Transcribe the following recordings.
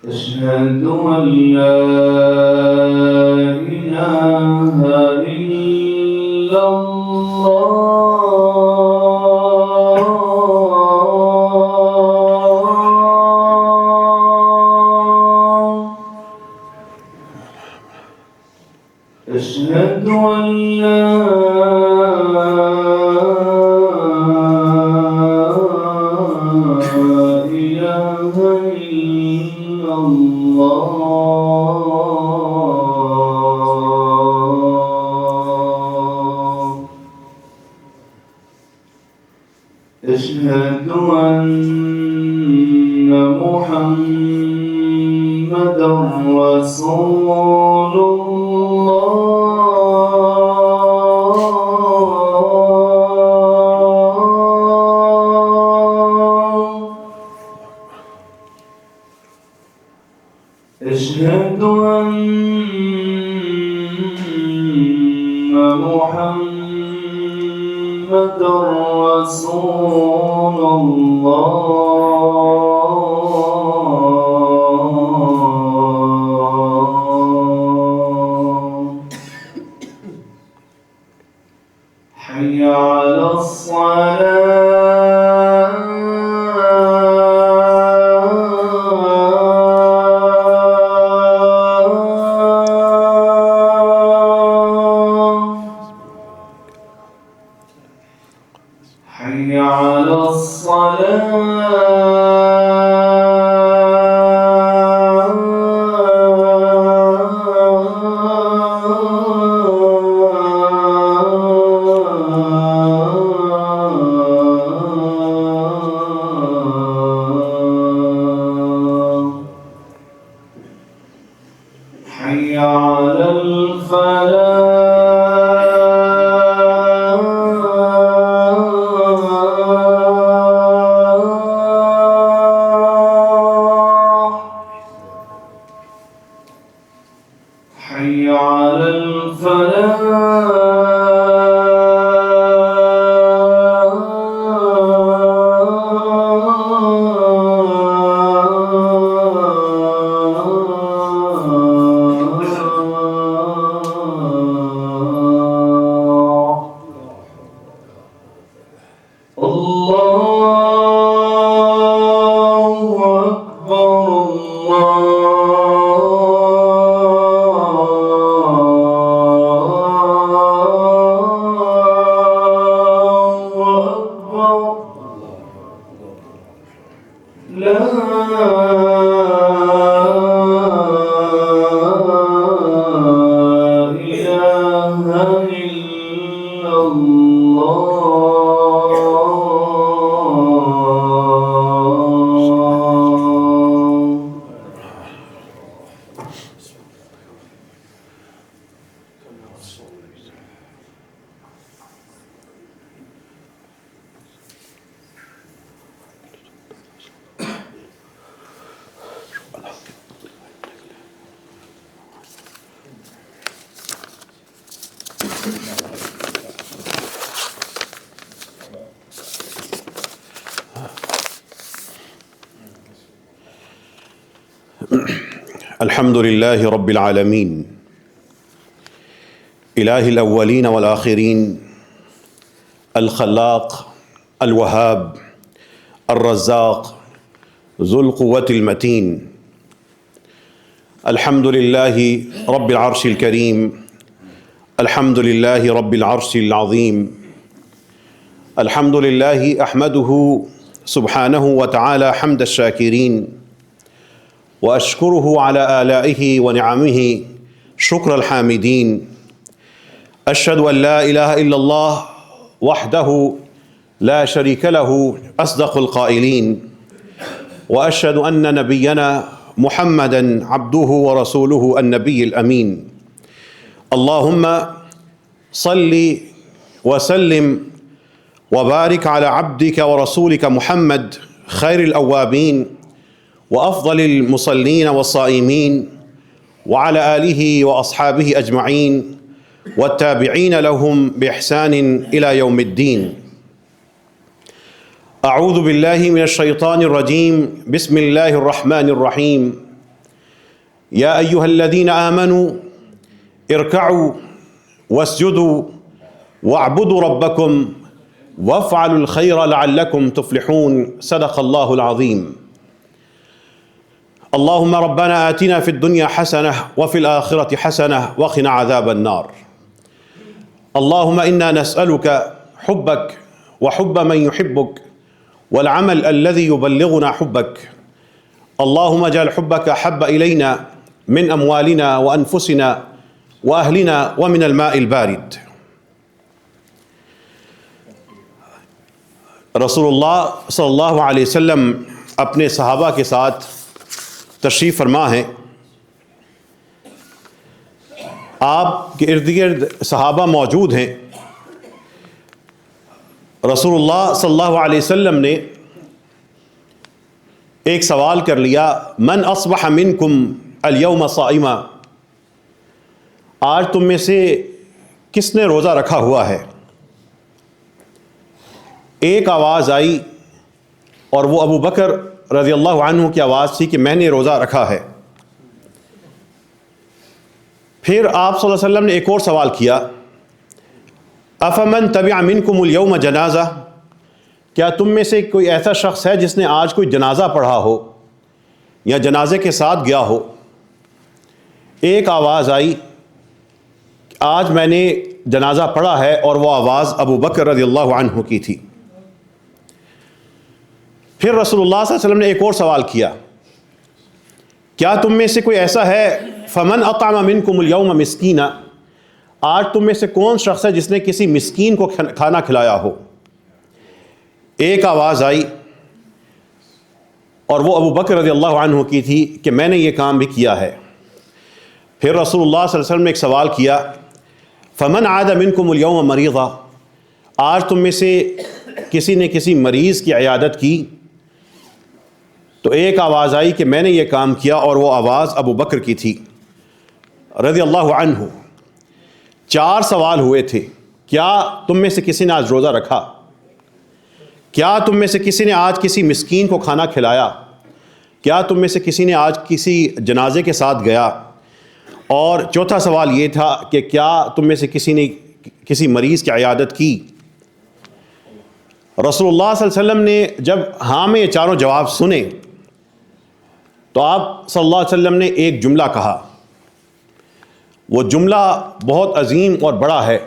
أشهد أن لا إله إلا الله. أشهد أن لا إله إلا الله. أشهد أن محمدًا رسول الله. أشهد أن محمدًا رسول الله. حي على الصلاة. حي على الصلاة. حي على الفلاح. حي على الفلاح. الله أكبر. الله أكبر. لا إله إلا الله. الحمد لله رب العالمين إله الأولين والآخرين الخلاق الوهاب الرزاق ذو القوة المتين. الحمد لله رب العرش الكريم. الحمد لله رب العرش العظيم. الحمد لله أحمده سبحانه وتعالى حمد الشاكرين، وأشكره على آلائه ونعمه شكر الحامدين. أشهد أن لا إله إلا الله وحده لا شريك له أصدق القائلين، وأشهد أن نبينا محمدًا عبده ورسوله النبي الأمين. اللهم صل وسلم وبارك على عبدك ورسولك محمد خير الأوابين وأفضل المصلين والصائمين، وعلى آله وأصحابه أجمعين والتابعين لهم بإحسان إلى يوم الدين. أعوذ بالله من الشيطان الرجيم. بسم الله الرحمن الرحيم. یا ایہا الذین آمنوا ارکعوا واسجدوا واعبدوا ربکم وافعلوا الخیر لعلکم تفلحون صدق اللہ العظیم۔ اللہم ربنا آتنا فی الدنیا حسنہ وفی الآخرة حسنہ وقنا عذاب النار۔ اللہم انا نسألک حبک وحب من يحبک والعمل الذي يبلغنا حبک۔ اللہم اجعل حبک حب الینا من اموالنا وانفسنا واہلنا ومن الماء البارد۔ رسول اللہ صلی اللہ علیہ وسلم اپنے صحابہ کے ساتھ تشریف فرما ہیں۔ آپ کے ارد گرد صحابہ موجود ہیں۔ رسول اللہ صلی اللہ علیہ وسلم نے ایک سوال کر لیا، من اصبح منکم اليوم صائما، آج تم میں سے کس نے روزہ رکھا ہوا ہے؟ ایک آواز آئی اور وہ ابو بکر رضی اللہ عنہ کی آواز تھی کہ میں نے روزہ رکھا ہے۔ پھر آپ صلی اللہ علیہ وسلم نے ایک اور سوال کیا، افمن تبع منکم اليوم جنازہ، کیا تم میں سے کوئی ایسا شخص ہے جس نے آج کوئی جنازہ پڑھا ہو یا جنازے کے ساتھ گیا ہو؟ ایک آواز آئی، آج میں نے جنازہ پڑھا ہے، اور وہ آواز ابو بکر رضی اللہ عنہ کی تھی۔ پھر رسول اللہ صلی اللہ علیہ وسلم نے ایک اور سوال کیا، کیا تم میں سے کوئی ایسا ہے، فمن اطعم منکم اليوم مسکینا، آج تم میں سے کون شخص ہے جس نے کسی مسکین کو کھانا کھلایا ہو؟ ایک آواز آئی اور وہ ابو بکر رضی اللہ عنہ کی تھی کہ میں نے یہ کام بھی کیا ہے۔ پھر رسول اللہ صلی اللہ علیہ وسلم نے ایک سوال کیا، فمن عاد منکم اليوم مریضا، آج تم میں سے کسی نے کسی مریض کی عیادت کی؟ تو ایک آواز آئی کہ میں نے یہ کام کیا، اور وہ آواز ابو بکر کی تھی رضی اللہ عنہ۔ 4 سوال ہوئے تھے، کیا تم میں سے کسی نے آج روزہ رکھا؟ کیا تم میں سے کسی نے آج کسی مسکین کو کھانا کھلایا؟ کیا تم میں سے کسی نے آج کسی جنازے کے ساتھ گیا؟ اور چوتھا سوال یہ تھا کہ کیا تم میں سے کسی نے کسی مریض کی عیادت کی؟ رسول اللہ صلی اللہ علیہ وسلم نے جب ہاں میں یہ چاروں جواب سنے تو آپ صلی اللہ علیہ وسلم نے ایک جملہ کہا۔ وہ جملہ بہت عظیم اور بڑا ہے،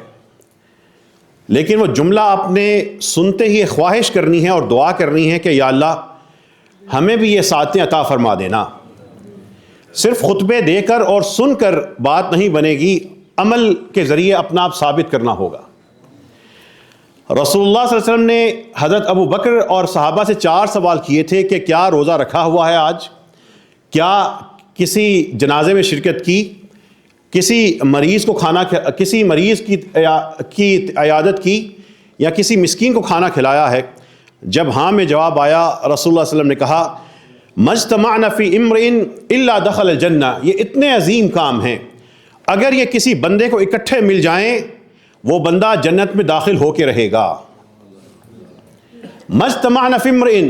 لیکن وہ جملہ آپ نے سنتے ہی خواہش کرنی ہے اور دعا کرنی ہے کہ یا اللہ ہمیں بھی یہ سعادتیں عطا فرما دینا۔ صرف خطبے دے کر اور سن کر بات نہیں بنے گی، عمل کے ذریعے اپنا آپ ثابت کرنا ہوگا۔ رسول اللہ صلی اللہ علیہ وسلم نے حضرت ابو بکر اور صحابہ سے 4 سوال کیے تھے کہ کیا روزہ رکھا ہوا ہے آج، کیا کسی جنازے میں شرکت کی، کسی مریض کی عیادت کی، یا کسی مسکین کو کھانا کھلایا ہے؟ جب ہاں میں جواب آیا، رسول اللہ صلی اللہ علیہ وسلم نے کہا، مجتمعنا فی امرئ الا دخل الجنہ، یہ اتنے عظیم کام ہیں، اگر یہ کسی بندے کو اکٹھے مل جائیں وہ بندہ جنت میں داخل ہو کے رہے گا۔ مجتمعنا فی امرئ،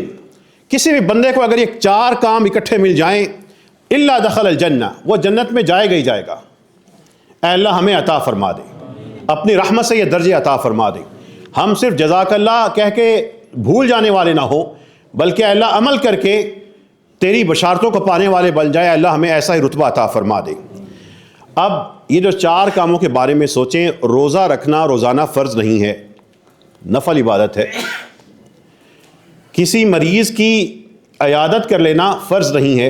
کسی بھی بندے کو اگر یہ 4 کام اکٹھے مل جائیں، الا دخل الجنہ، وہ جنت میں جائے گا ہی جائے گا۔ اے اللہ ہمیں عطا فرما دے، اپنی رحمت سے یہ درجے عطا فرما دے، ہم صرف جزاک اللہ کہہ کے بھول جانے والے نہ ہوں، بلکہ اے اللہ عمل کر کے تیری بشارتوں کو پانے والے بن جائے۔ اللہ ہمیں ایسا ہی رتبہ عطا فرما دے۔ اب یہ جو 4 کاموں کے بارے میں سوچیں، روزہ رکھنا روزانہ فرض نہیں ہے، نفل عبادت ہے۔ کسی مریض کی عیادت کر لینا فرض نہیں ہے،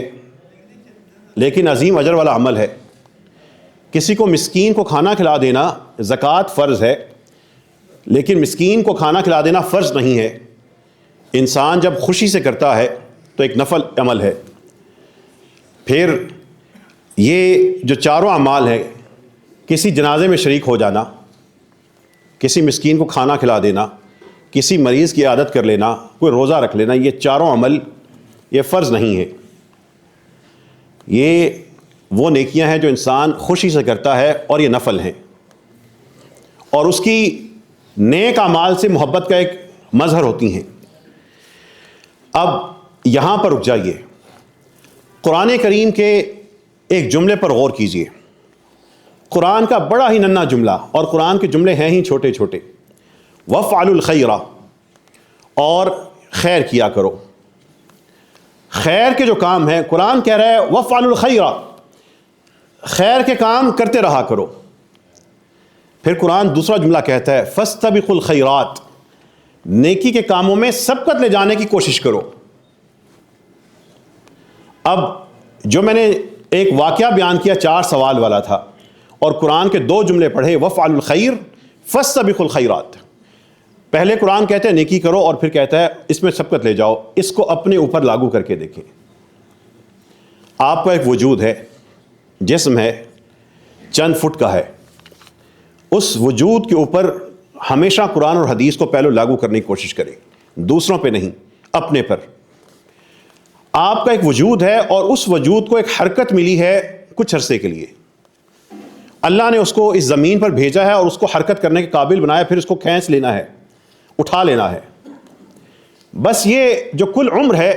لیکن عظیم اجر والا عمل ہے۔ کسی کو مسکین کو کھانا کھلا دینا زکوٰۃ فرض ہے، لیکن مسکین کو کھانا کھلا دینا فرض نہیں ہے۔ انسان جب خوشی سے کرتا ہے تو ایک نفل عمل ہے۔ پھر یہ جو 4 اعمال ہیں، کسی جنازے میں شریک ہو جانا، کسی مسکین کو کھانا کھلا دینا، کسی مریض کی عیادت کر لینا، کوئی روزہ رکھ لینا، یہ 4 عمل یہ فرض نہیں ہے۔ یہ وہ نیکیاں ہیں جو انسان خوشی سے کرتا ہے، اور یہ نفل ہیں، اور اس کی نیک اعمال سے محبت کا ایک مظہر ہوتی ہیں۔ اب یہاں پر رک جائیے۔ قرآن کریم کے ایک جملے پر غور کیجئے. قرآن کا بڑا ہی ننھا جملہ، اور قرآن کے جملے ہیں ہی چھوٹے چھوٹے. وَافْعَلُوا الْخَيْرَ، اور خیر کیا کرو. خیر کے جو کام ہیں، قرآن کہہ رہا ہے وَافْعَلُوا الْخَيْرَ، خیر کے کام کرتے رہا کرو. پھر قرآن دوسرا جملہ کہتا ہے فَاسْتَبِقُوا الْخَيْرَاتِ، نیکی کے کاموں میں سبقت لے جانے کی کوشش کرو. اب جو میں نے ایک واقعہ بیان کیا 4 سوال والا تھا، اور قرآن کے 2 جملے پڑھے وَافْعَلُوا الْخَيْرَ فَاسْتَبِقُوا الْخَيْرَاتِ. پہلے قرآن کہتا ہے نیکی کرو، اور پھر کہتا ہے اس میں سبقت لے جاؤ. اس کو اپنے اوپر لاگو کر کے دیکھیں. آپ کا ایک وجود ہے، جسم ہے، چند فٹ کا ہے. اس وجود کے اوپر ہمیشہ قرآن اور حدیث کو پہلے لاگو کرنے کی کوشش کریں، دوسروں پہ نہیں، اپنے پر. آپ کا ایک وجود ہے، اور اس وجود کو ایک حرکت ملی ہے کچھ عرصے کے لیے. اللہ نے اس کو اس زمین پر بھیجا ہے اور اس کو حرکت کرنے کے قابل بنایا، پھر اس کو کھینچ لینا ہے، اٹھا لینا ہے. بس یہ جو کل عمر ہے،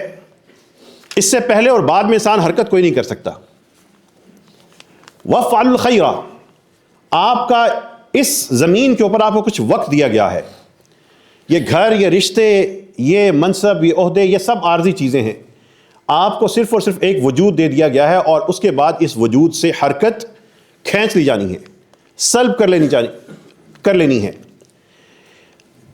اس سے پہلے اور بعد میں انسان حرکت کوئی نہیں کر سکتا. وَافْعَلُوا الْخَيْرَ، آپ کا اس زمین کے اوپر آپ کو کچھ وقت دیا گیا ہے. یہ گھر، یہ رشتے، یہ منصب، یہ عہدے، یہ سب عارضی چیزیں ہیں. آپ کو صرف اور صرف ایک وجود دے دیا گیا ہے، اور اس کے بعد اس وجود سے حرکت کھینچ لی جانی ہے، سلب کر لینی ہے.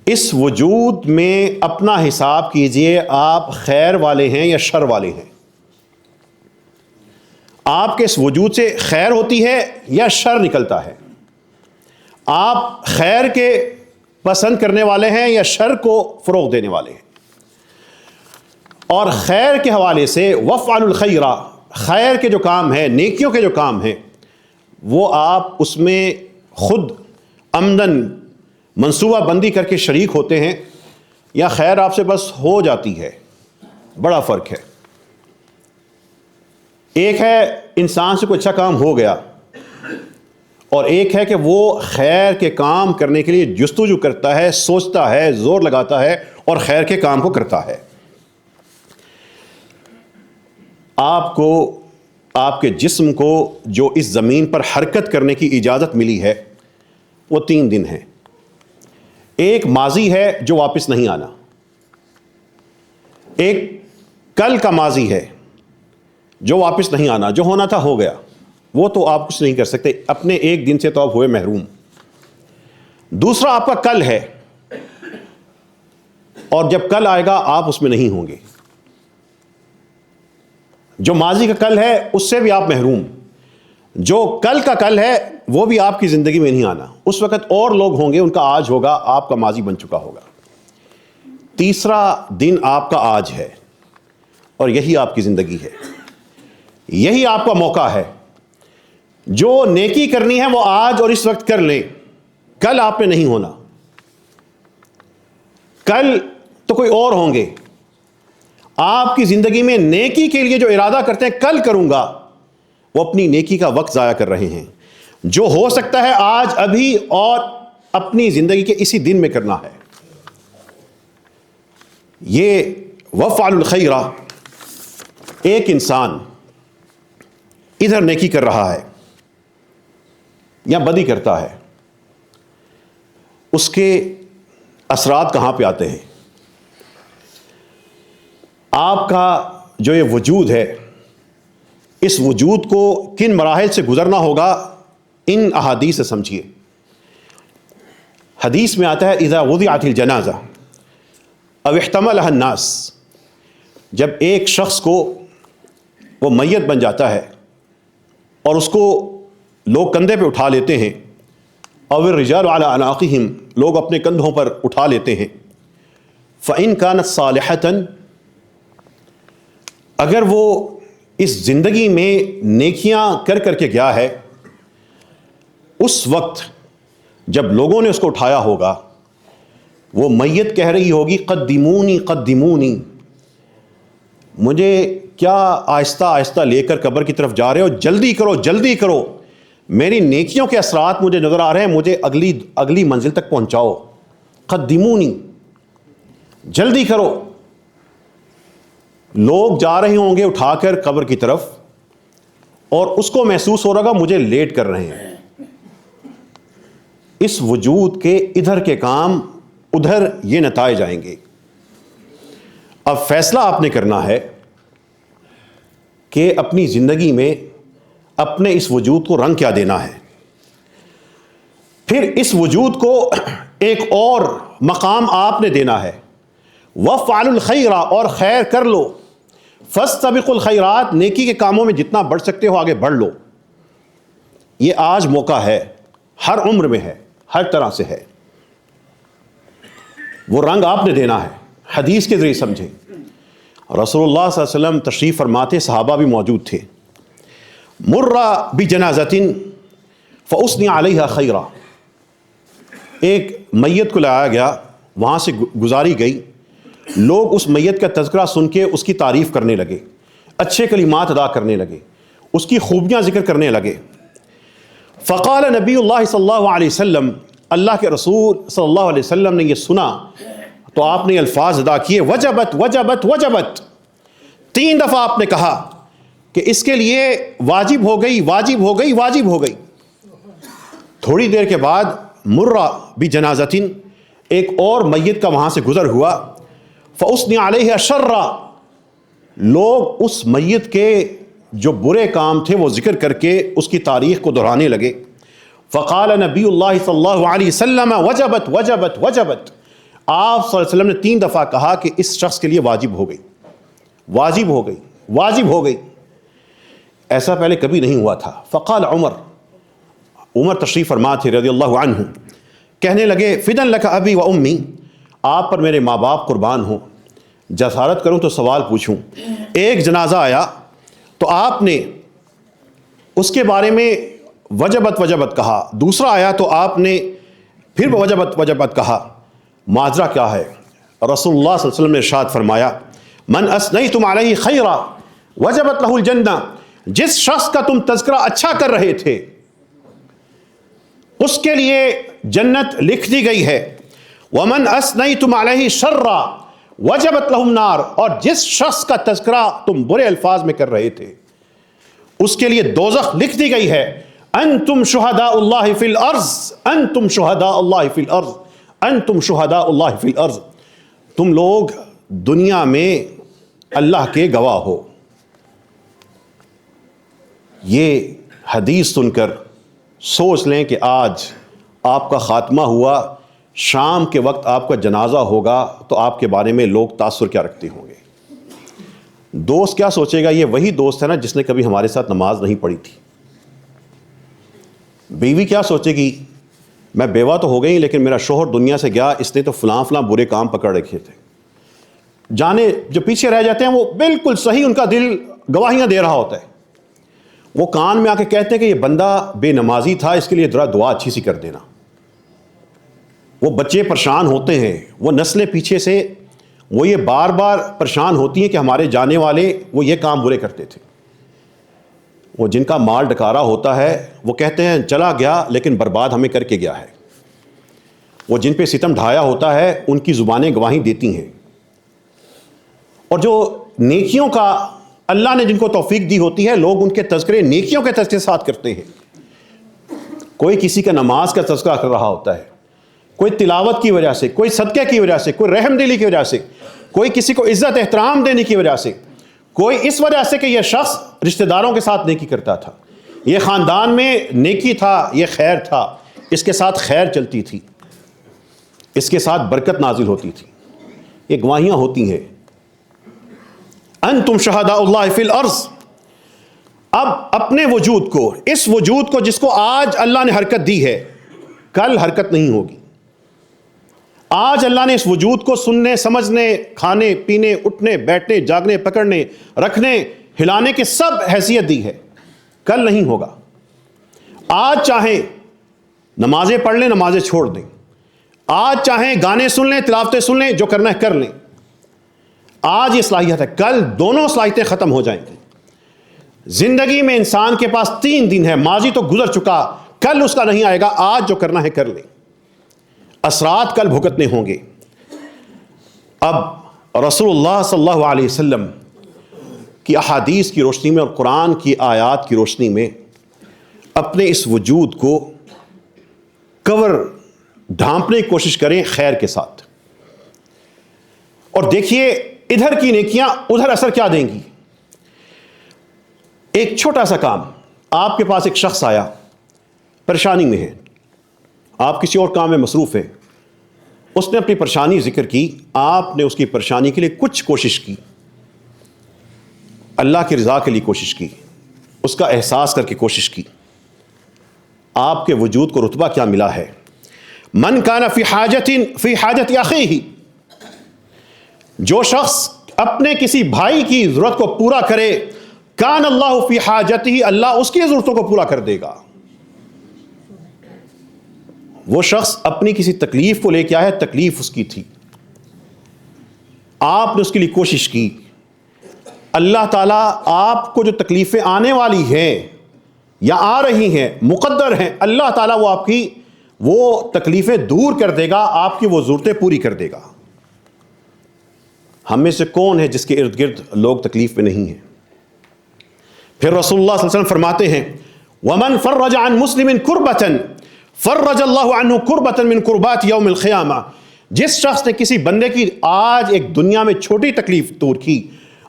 اس وجود میں اپنا حساب کیجئے، آپ خیر والے ہیں یا شر والے ہیں. آپ کے اس وجود سے خیر ہوتی ہے یا شر نکلتا ہے. آپ خیر کے پسند کرنے والے ہیں یا شر کو فروغ دینے والے ہیں. اور خیر کے حوالے سے وَافْعَلُوا الْخَيْرَ، خیر کے جو کام ہیں، نیکیوں کے جو کام ہیں، وہ آپ اس میں خود عمدن منصوبہ بندی کر کے شریک ہوتے ہیں، یا خیر آپ سے بس ہو جاتی ہے. بڑا فرق ہے. ایک ہے انسان سے کوئی اچھا کام ہو گیا، اور ایک ہے کہ وہ خیر کے کام کرنے کے لیے جستجو کرتا ہے، سوچتا ہے، زور لگاتا ہے اور خیر کے کام کو کرتا ہے. آپ کو، آپ کے جسم کو جو اس زمین پر حرکت کرنے کی اجازت ملی ہے، وہ 3 دن ہیں. ایک ماضی ہے جو واپس نہیں آنا، ایک کل کا ماضی ہے جو واپس نہیں آنا، جو ہونا تھا ہو گیا، وہ تو آپ کچھ نہیں کر سکتے. اپنے ایک دن سے تو آپ ہوئے محروم. دوسرا آپ کا کل ہے، اور جب کل آئے گا آپ اس میں نہیں ہوں گے. جو ماضی کا کل ہے اس سے بھی آپ محروم. جو کل کا کل ہے وہ بھی آپ کی زندگی میں نہیں آنا. اس وقت اور لوگ ہوں گے، ان کا آج ہوگا، آپ کا ماضی بن چکا ہوگا. تیسرا دن آپ کا آج ہے، اور یہی آپ کی زندگی ہے، یہی آپ کا موقع ہے. جو نیکی کرنی ہے وہ آج اور اس وقت کر لیں. کل آپ نے نہیں ہونا. کل تو کوئی اور ہوں گے. آپ کی زندگی میں نیکی کے لیے جو ارادہ کرتے ہیں کل کروں گا، وہ اپنی نیکی کا وقت ضائع کر رہے ہیں. جو ہو سکتا ہے آج، ابھی، اور اپنی زندگی کے اسی دن میں کرنا ہے. یہ وَافْعَلُوا الْخَيْرَ، ایک انسان ادھر نیکی کر رہا ہے یا بدی کرتا ہے، اس کے اثرات کہاں پہ آتے ہیں؟ آپ کا جو یہ وجود ہے، اس وجود کو کن مراحل سے گزرنا ہوگا، ان احادیث سے سمجھیے. حدیث میں آتا ہے اذا وضعت الجنازہ او احتملها الناس، جب ایک شخص کو وہ میت بن جاتا ہے اور اس کو لوگ کندھے پہ اٹھا لیتے ہیں، او الرجال علی اعناقہم، لوگ اپنے کندھوں پر اٹھا لیتے ہیں. فإن كانت صالحة، اگر وہ اس زندگی میں نیکیاں کر کر کے گیا ہے، اس وقت جب لوگوں نے اس کو اٹھایا ہوگا، وہ میت کہہ رہی ہوگی قدمونی قدمونی، مجھے کیا آہستہ آہستہ لے کر قبر کی طرف جا رہے ہو، جلدی کرو جلدی کرو، میری نیکیوں کے اثرات مجھے نظر آ رہے ہیں، مجھے اگلی منزل تک پہنچاؤ. قدمونی، جلدی کرو. لوگ جا رہے ہوں گے اٹھا کر قبر کی طرف، اور اس کو محسوس ہو رہا گا مجھے لیٹ کر رہے ہیں. اس وجود کے ادھر کے کام ادھر یہ نتائج آئیں گے. اب فیصلہ آپ نے کرنا ہے کہ اپنی زندگی میں اپنے اس وجود کو رنگ کیا دینا ہے. پھر اس وجود کو ایک اور مقام آپ نے دینا ہے. وَفْعَلُوا الْخَيْرَ، اور خیر کر لو. فَاسْتَبِقُوا الْخَيْرَاتِ، نیکی کے کاموں میں جتنا بڑھ سکتے ہو آگے بڑھ لو. یہ آج موقع ہے، ہر عمر میں ہے، ہر طرح سے ہے. وہ رنگ آپ نے دینا ہے. حدیث کے ذریعے سمجھیں. رسول اللہ صلی اللہ علیہ وسلم تشریف فرماتے، صحابہ بھی موجود تھے. مر بجنازۃ فاثنی علیہا خیرا، ایک میت کو لایا گیا، وہاں سے گزاری گئی. لوگ اس میت کا تذکرہ سن کے اس کی تعریف کرنے لگے، اچھے کلمات ادا کرنے لگے، اس کی خوبیاں ذکر کرنے لگے. فقال نبی اللہ صلی اللہ علیہ وسلم، اللہ کے رسول صلی اللہ علیہ وسلم نے یہ سنا تو آپ نے الفاظ ادا کیے، وجبت وجبت وجبت. 3 دفعہ آپ نے کہا کہ اس کے لیے واجب ہو گئی، واجب ہو گئی، واجب ہو گئی. تھوڑی دیر کے بعد مرہ بجنازۃ، ایک اور میت کا وہاں سے گزر ہوا. فاثنی علیہ شرا، لوگ اس میت کے جو برے کام تھے وہ ذکر کر کے اس کی تاریخ کو دہرانے لگے. فقال نبی اللہ صلی اللہ علیہ وسلم وجبت وجبت وجبت. آپ صلی اللہ علیہ وسلم نے 3 دفعہ کہا کہ اس شخص کے لیے واجب ہو گئی، واجب ہو گئی، واجب ہو گئی. ایسا پہلے کبھی نہیں ہوا تھا. فقال عمر تشریف فرما تھے رضی اللہ عنہ، کہنے لگے فدن لک ابی و امی، آپ پر میرے ماں باپ قربان ہوں. جسارت کروں تو سوال پوچھوں. ایک جنازہ آیا تو آپ نے اس کے بارے میں وجبت وجبت کہا، دوسرا آیا تو آپ نے پھر وجبت وجبت کہا. معاجرہ کیا ہے؟ رسول اللہ صلی اللہ علیہ وسلم نے ارشاد فرمایا، من اثنیتم علیہ خیرا وجبت لہ الجنہ، جس شخص کا تم تذکرہ اچھا کر رہے تھے اس کے لیے جنت لکھ دی گئی ہے. ومن اثنیتم علیہ شرا وجبت لہ النار، اور جس شخص کا تذکرہ تم برے الفاظ میں کر رہے تھے اس کے لیے دوزخ لکھ دی گئی ہے. انتم شہداء اللہ فی الارض، انتم شہداء اللہ فی الارض، انتم شہداء اللہ فی الارض، تم لوگ دنیا میں اللہ کے گواہ ہو. یہ حدیث سن کر سوچ لیں کہ آج آپ کا خاتمہ ہوا، شام کے وقت آپ کا جنازہ ہوگا تو آپ کے بارے میں لوگ تاثر کیا رکھتے ہوں گے. دوست کیا سوچے گا؟ یہ وہی دوست ہے نا جس نے کبھی ہمارے ساتھ نماز نہیں پڑھی تھی. بیوی کیا سوچے گی؟ میں بیوہ تو ہو گئی لیکن میرا شوہر دنیا سے گیا، اس نے تو فلاں فلاں برے کام پکڑ رکھے تھے. جانے جو پیچھے رہ جاتے ہیں وہ بالکل صحیح، ان کا دل گواہیاں دے رہا ہوتا ہے. وہ کان میں آ کے کہتے ہیں کہ یہ بندہ بے نمازی تھا، اس کے لیے ذرا دعا اچھی سی کر دینا. وہ بچے پریشان ہوتے ہیں، وہ نسلیں پیچھے سے وہ یہ بار بار پریشان ہوتی ہیں کہ ہمارے جانے والے وہ یہ کام برے کرتے تھے. وہ جن کا مال ڈکارا ہوتا ہے وہ کہتے ہیں چلا گیا لیکن برباد ہمیں کر کے گیا ہے. وہ جن پہ ستم ڈھایا ہوتا ہے ان کی زبانیں گواہی دیتی ہیں. اور جو نیکیوں کا اللہ نے جن کو توفیق دی ہوتی ہے، لوگ ان کے تذکرے نیکیوں کے تذکرے ساتھ کرتے ہیں. کوئی کسی کا نماز کا تذکرہ کر رہا ہوتا ہے، کوئی تلاوت کی وجہ سے، کوئی صدقے کی وجہ سے، کوئی رحم دلی کی وجہ سے، کوئی کسی کو عزت احترام دینے کی وجہ سے، کوئی اس وجہ سے کہ یہ شخص رشتہ داروں کے ساتھ نیکی کرتا تھا، یہ خاندان میں نیکی تھا، یہ خیر تھا، اس کے ساتھ خیر چلتی تھی، اس کے ساتھ برکت نازل ہوتی تھی. یہ گواہیاں ہوتی ہیں. انتم شہداء اللہ فی الارض. اب اپنے وجود کو، اس وجود کو جس کو آج اللہ نے حرکت دی ہے، کل حرکت نہیں ہوگی. آج اللہ نے اس وجود کو سننے، سمجھنے، کھانے پینے، اٹھنے بیٹھنے، جاگنے، پکڑنے، رکھنے، ہلانے کی سب حیثیت دی ہے. کل نہیں ہوگا. آج چاہیں نمازیں پڑھ لیں، نمازیں چھوڑ دیں. آج چاہیں گانے سن لیں، تلاوتیں سن لیں، جو کرنا ہے کر لیں. آج یہ صلاحیت ہے، کل دونوں صلاحیتیں ختم ہو جائیں گی. زندگی میں انسان کے پاس 3 دن ہے، ماضی تو گزر چکا، کل اس کا نہیں آئے گا. آج جو کرنا ہے کر لیں. اثرات کل بھگتنے ہوں گے. اب رسول اللہ صلی اللہ علیہ وسلم کی احادیث کی روشنی میں اور قرآن کی آیات کی روشنی میں اپنے اس وجود کو ڈھانپنے کی کوشش کریں خیر کے ساتھ. اور دیکھیے ادھر کی نیکیاں ادھر اثر کیا دیں گی. ایک چھوٹا سا کام, آپ کے پاس ایک شخص آیا, پریشانی میں ہے, آپ کسی اور کام میں مصروف ہیں, اس نے اپنی پریشانی ذکر کی, آپ نے اس کی پریشانی کے لیے کچھ کوشش کی, اللہ کی رضا کے لیے کوشش کی, اس کا احساس کر کے کوشش کی, آپ کے وجود کو رتبہ کیا ملا ہے. من کان فی حاجت اخیہ, جو شخص اپنے کسی بھائی کی ضرورت کو پورا کرے, کان اللہ فی حاجتہ, اللہ اس کی ضرورتوں کو پورا کر دے گا. وہ شخص اپنی کسی تکلیف کو لے کے آیا ہے, تکلیف اس کی تھی, آپ نے اس کے لیے کوشش کی, اللہ تعالیٰ آپ کو جو تکلیفیں آنے والی ہیں یا آ رہی ہیں مقدر ہیں, اللہ تعالیٰ وہ آپ کی وہ تکلیفیں دور کر دے گا, آپ کی وہ ضرورتیں پوری کر دے گا. ہم میں سے کون ہے جس کے ارد گرد لوگ تکلیف میں نہیں ہیں؟ پھر رسول اللہ صلی اللہ علیہ وسلم فرماتے ہیں وَمَنْ فَرَّجَ عَنْ مُسْلِمٍ كُرْبَةً فَرَّجَ اللَّهُ عَنْهُ كُرْبَةً مِنْ كُرْبَاتِ يَوْمِ الْقِيَامَةِ. جس شخص نے کسی بندے کی آج ایک دنیا میں چھوٹی تکلیف دور کی,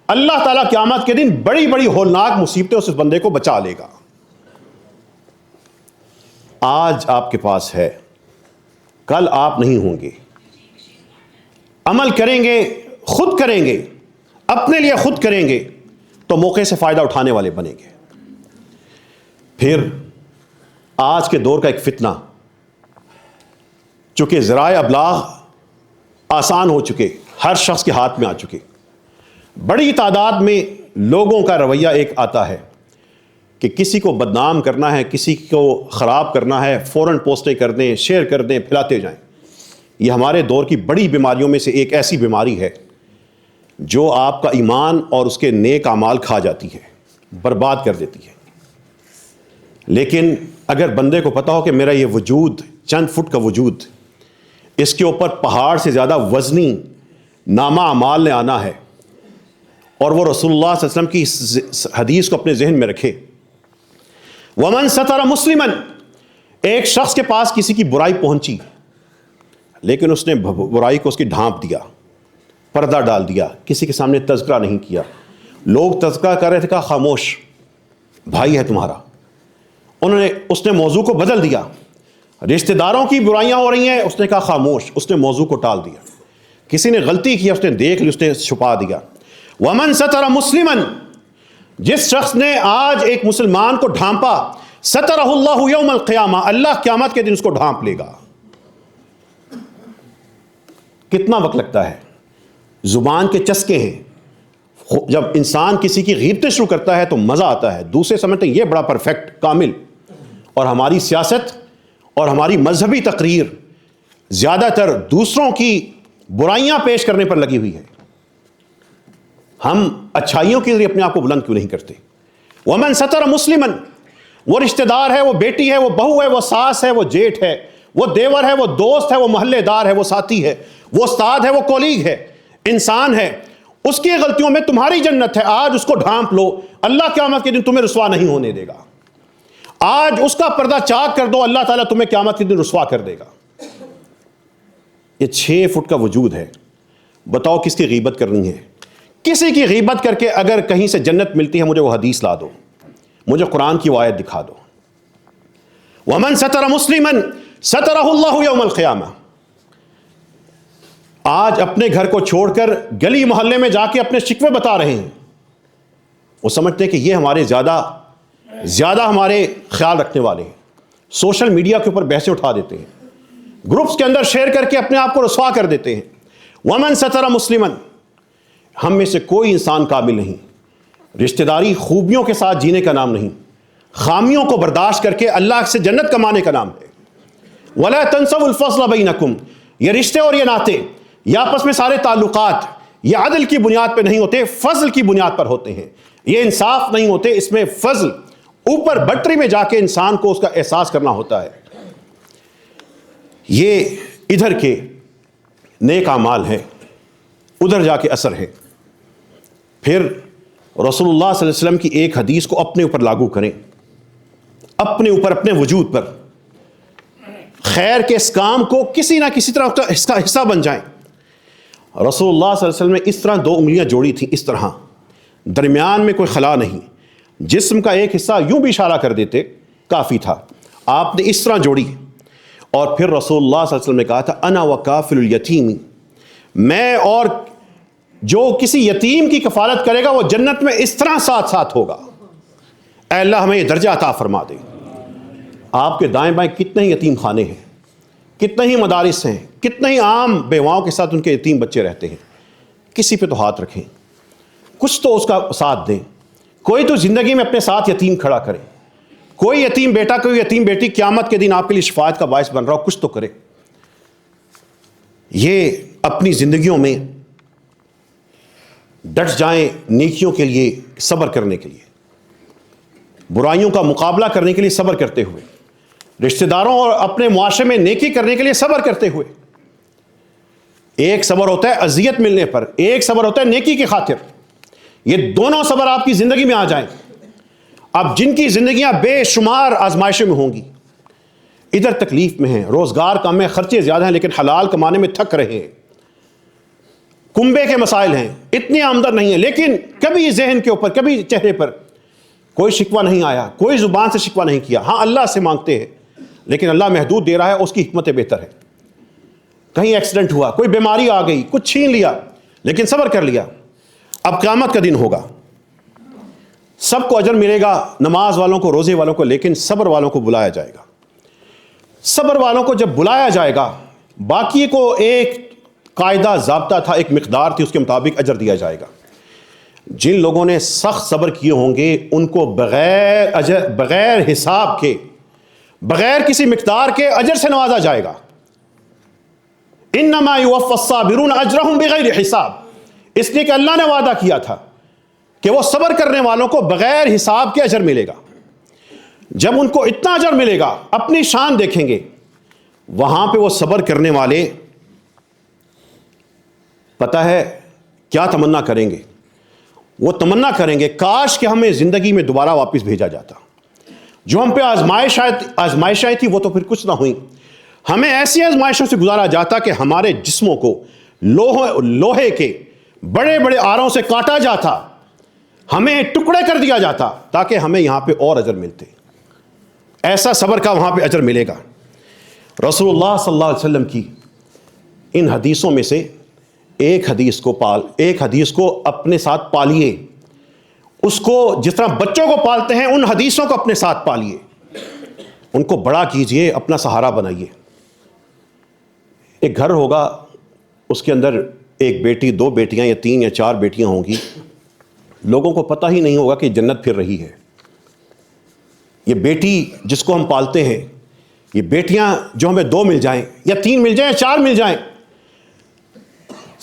اللہ تعالیٰ قیامت کے دن بڑی بڑی ہولناک مصیبتیں اس بندے کو بچا لے گا. آج آپ کے پاس ہے, کل آپ نہیں ہوں گے. عمل کریں گے, خود کریں گے, اپنے لیے خود کریں گے تو موقع سے فائدہ اٹھانے والے بنیں گے. پھر آج کے دور کا ایک فتنہ, چونکہ ذرائع ابلاغ آسان ہو چکے, ہر شخص کے ہاتھ میں آ چکے, بڑی تعداد میں لوگوں کا رویہ ایک آتا ہے کہ کسی کو بدنام کرنا ہے, کسی کو خراب کرنا ہے, فوراً پوسٹیں کر دیں, شیئر کر دیں, پھیلاتے جائیں. یہ ہمارے دور کی بڑی بیماریوں میں سے ایک ایسی بیماری ہے جو آپ کا ایمان اور اس کے نیک اعمال کھا جاتی ہے, برباد کر دیتی ہے. لیکن اگر بندے کو پتا ہو کہ میرا یہ وجود چند فٹ کا وجود, اس کے اوپر پہاڑ سے زیادہ وزنی نامہ اعمال نے آنا ہے, اور وہ رسول اللہ صلی اللہ علیہ وسلم کی اس حدیث کو اپنے ذہن میں رکھے, وَمَنْ سَتَرَ مُسْلِمًا, ایک شخص کے پاس کسی کی برائی پہنچی لیکن اس نے برائی کو اس کی ڈھانپ دیا, پردہ ڈال دیا, کسی کے سامنے تذکرہ نہیں کیا. لوگ تذکرہ کر رہے تھے, کہا خاموش, بھائی ہے تمہارا. اس نے موضوع کو بدل دیا. رشتہ داروں کی برائیاں ہو رہی ہیں, اس نے کہا خاموش, اس نے موضوع کو ٹال دیا. کسی نے غلطی کی, اس نے دیکھ لی, اس نے چھپا دیا. وَمَنْ سَتَرَ مُسْلِمًا, جس شخص نے آج ایک مسلمان کو ڈھانپا, سَتَرَهُ اللَّهُ يَوْمَ الْقِيَامَةِ, اللہ قیامت کے دن اس کو ڈھانپ لے گا. کتنا وقت لگتا ہے, زبان کے چسکے ہیں. جب انسان کسی کی غیبتیں شروع کرتا ہے تو مزہ آتا ہے, دوسرے سمجھتے ہیں یہ بڑا پرفیکٹ, کامل. اور ہماری سیاست اور ہماری مذہبی تقریر زیادہ تر دوسروں کی برائیاں پیش کرنے پر لگی ہوئی ہے. ہم اچھائیوں کے ذریعے اپنے آپ کو بلند کیوں نہیں کرتے؟ وَمَنْ سَتَرَ مُسْلِمًا, وہ رشتہ دار ہے, وہ بیٹی ہے, وہ بہو ہے, وہ ساس ہے, وہ جیٹھ ہے, وہ دیور ہے, وہ دوست ہے, وہ محلے دار ہے, وہ ساتھی ہے, وہ استاد ہے, وہ کولیگ ہے, انسان ہے, اس کی غلطیوں میں تمہاری جنت ہے. آج اس کو ڈھانپ لو, اللہ قیامت کے دن تمہیں رسوا نہیں ہونے دے گا. آج اس کا پردہ چاک کر دو, اللہ تعالیٰ تمہیں قیامت کے دن رسوا کر دے گا. یہ 6 فٹ کا وجود ہے, بتاؤ کس کی غیبت کرنی ہے؟ کسی کی غیبت کر کے اگر کہیں سے جنت ملتی ہے, مجھے وہ حدیث لا دو, مجھے قرآن کی وہ آیت دکھا دو. وَمَنْ سَتَرَ مُسْلِمًا سَتَرَهُ اللَّهُ يَوْمَ الْقِيَامَةِ. آج اپنے گھر کو چھوڑ کر گلی محلے میں جا کے اپنے شکوے بتا رہے ہیں. وہ سمجھتے ہیں کہ یہ ہمارے زیادہ ہمارے خیال رکھنے والے ہیں. سوشل میڈیا کے اوپر بحثیں اٹھا دیتے ہیں, گروپس کے اندر شیئر کر کے اپنے آپ کو رسوا کر دیتے ہیں. وَمَنْ سَتَرَ مُسْلِمًا, ہم میں سے کوئی انسان کامل نہیں. رشتہ داری خوبیوں کے ساتھ جینے کا نام نہیں, خامیوں کو برداشت کر کے اللہ سے جنت کمانے کا نام ہے. وَلَا تَنْسَوْا الْفَضْلَ بَيْنَكُمْ, یہ رشتے اور یہ ناطے, یہ آپس میں سارے تعلقات, یہ عدل کی بنیاد پہ نہیں ہوتے, فضل کی بنیاد پر ہوتے ہیں. یہ انصاف نہیں ہوتے, اس میں فضل, اوپر بٹری میں جا کے انسان کو اس کا احساس کرنا ہوتا ہے. یہ ادھر کے نیک اعمال ہیں, ادھر جا کے اثر ہے. پھر رسول اللہ صلی اللہ علیہ وسلم کی ایک حدیث کو اپنے اوپر لاگو کریں، اپنے اوپر، اپنے وجود پر، خیر کے اس کام کو کسی نہ کسی طرح کا حصہ بن جائیں۔ رسول اللہ صلی اللہ علیہ وسلم نے اس طرح 2 انگلیاں جوڑی تھیں، اس طرح درمیان میں کوئی خلا نہیں، جسم کا ایک حصہ یوں بھی اشارہ کر دیتے کافی تھا، آپ نے اس طرح جوڑی، اور پھر رسول اللہ صلی اللہ علیہ وسلم نے کہا تھا انا وکافل الیتیم، میں اور جو کسی یتیم کی کفالت کرے گا وہ جنت میں اس طرح ساتھ ساتھ ہوگا۔ اے اللہ ہمیں یہ درجہ عطا فرما دے۔ آپ کے دائیں بائیں کتنے ہی یتیم خانے ہیں، کتنے ہی مدارس ہیں، کتنے ہی عام بیواؤں کے ساتھ ان کے یتیم بچے رہتے ہیں، کسی پہ تو ہاتھ رکھیں، کچھ تو اس کا ساتھ دیں، کوئی تو زندگی میں اپنے ساتھ یتیم کھڑا کرے، کوئی یتیم بیٹا، کوئی یتیم بیٹی قیامت کے دن آپ کے لیے شفاعت کا باعث بن رہا ہو، کچھ تو کرے۔ یہ اپنی زندگیوں میں ڈٹ جائیں نیکیوں کے لیے، صبر کرنے کے لیے، برائیوں کا مقابلہ کرنے کے لیے صبر کرتے ہوئے، رشتہ داروں اور اپنے معاشرے میں نیکی کرنے کے لیے صبر کرتے ہوئے۔ ایک صبر ہوتا ہے اذیت ملنے پر، ایک صبر ہوتا ہے نیکی کی خاطر، یہ دونوں صبر آپ کی زندگی میں آ جائیں۔ اب جن کی زندگیاں بے شمار آزمائشوں میں ہوں گی، ادھر تکلیف میں ہیں، روزگار کم ہے، خرچے زیادہ ہیں، لیکن حلال کمانے میں تھک رہے ہیں، کنبے کے مسائل ہیں، اتنی آمدن نہیں ہے، لیکن کبھی ذہن کے اوپر، کبھی چہرے پر کوئی شکوہ نہیں آیا، کوئی زبان سے شکوہ نہیں کیا۔ ہاں اللہ سے مانگتے ہیں، لیکن اللہ محدود دے رہا ہے، اس کی حکمت بہتر ہے۔ کہیں ایکسیڈنٹ ہوا، کوئی بیماری آ گئی، کچھ چھین لیا، لیکن صبر کر لیا۔ اب قیامت کا دن ہوگا، سب کو اجر ملے گا، نماز والوں کو، روزے والوں کو، لیکن صبر والوں کو بلایا جائے گا۔ صبر والوں کو جب بلایا جائے گا، باقی کو ایک قاعدہ ضابطہ تھا، ایک مقدار تھی، اس کے مطابق اجر دیا جائے گا۔ جن لوگوں نے سخت صبر کیے ہوں گے ان کو بغیر اجر، بغیر حساب کے، بغیر کسی مقدار کے اجر سے نوازا جائے گا۔ انما یوفی الصابرون اجرہم بغیر حساب، اس لیے کہ اللہ نے وعدہ کیا تھا کہ وہ صبر کرنے والوں کو بغیر حساب کے اجر ملے گا۔ جب ان کو اتنا اجر ملے گا، اپنی شان دیکھیں گے، وہاں پہ وہ صبر کرنے والے پتہ ہے کیا تمنا کریں گے؟ وہ تمنا کریں گے کاش کہ ہمیں زندگی میں دوبارہ واپس بھیجا جاتا، جو ہم پہ آزمائشیں تھی وہ تو پھر کچھ نہ ہوئیں، ہمیں ایسی آزمائشوں سے گزارا جاتا کہ ہمارے جسموں کو لوہے کے بڑے بڑے آروں سے کاٹا جاتا، ہمیں ٹکڑے کر دیا جاتا، تاکہ ہمیں یہاں پہ اور اجر ملتے۔ ایسا صبر کا وہاں پہ اجر ملے گا۔ رسول اللہ صلی اللہ علیہ وسلم کی ان حدیثوں میں سے ایک حدیث کو اپنے ساتھ پالیے، اس کو جس طرح بچوں کو پالتے ہیں ان حدیثوں کو اپنے ساتھ پالیے، ان کو بڑا کیجئے، اپنا سہارا بنائیے۔ ایک گھر ہوگا، اس کے اندر ایک بیٹی، 2 بیٹیاں یا 3 یا 4 بیٹیاں ہوں گی، لوگوں کو پتہ ہی نہیں ہوگا کہ جنت پھر رہی ہے۔ یہ بیٹی جس کو ہم پالتے ہیں، یہ بیٹیاں جو ہمیں 2 مل جائیں یا 3 مل جائیں یا 4 مل جائیں،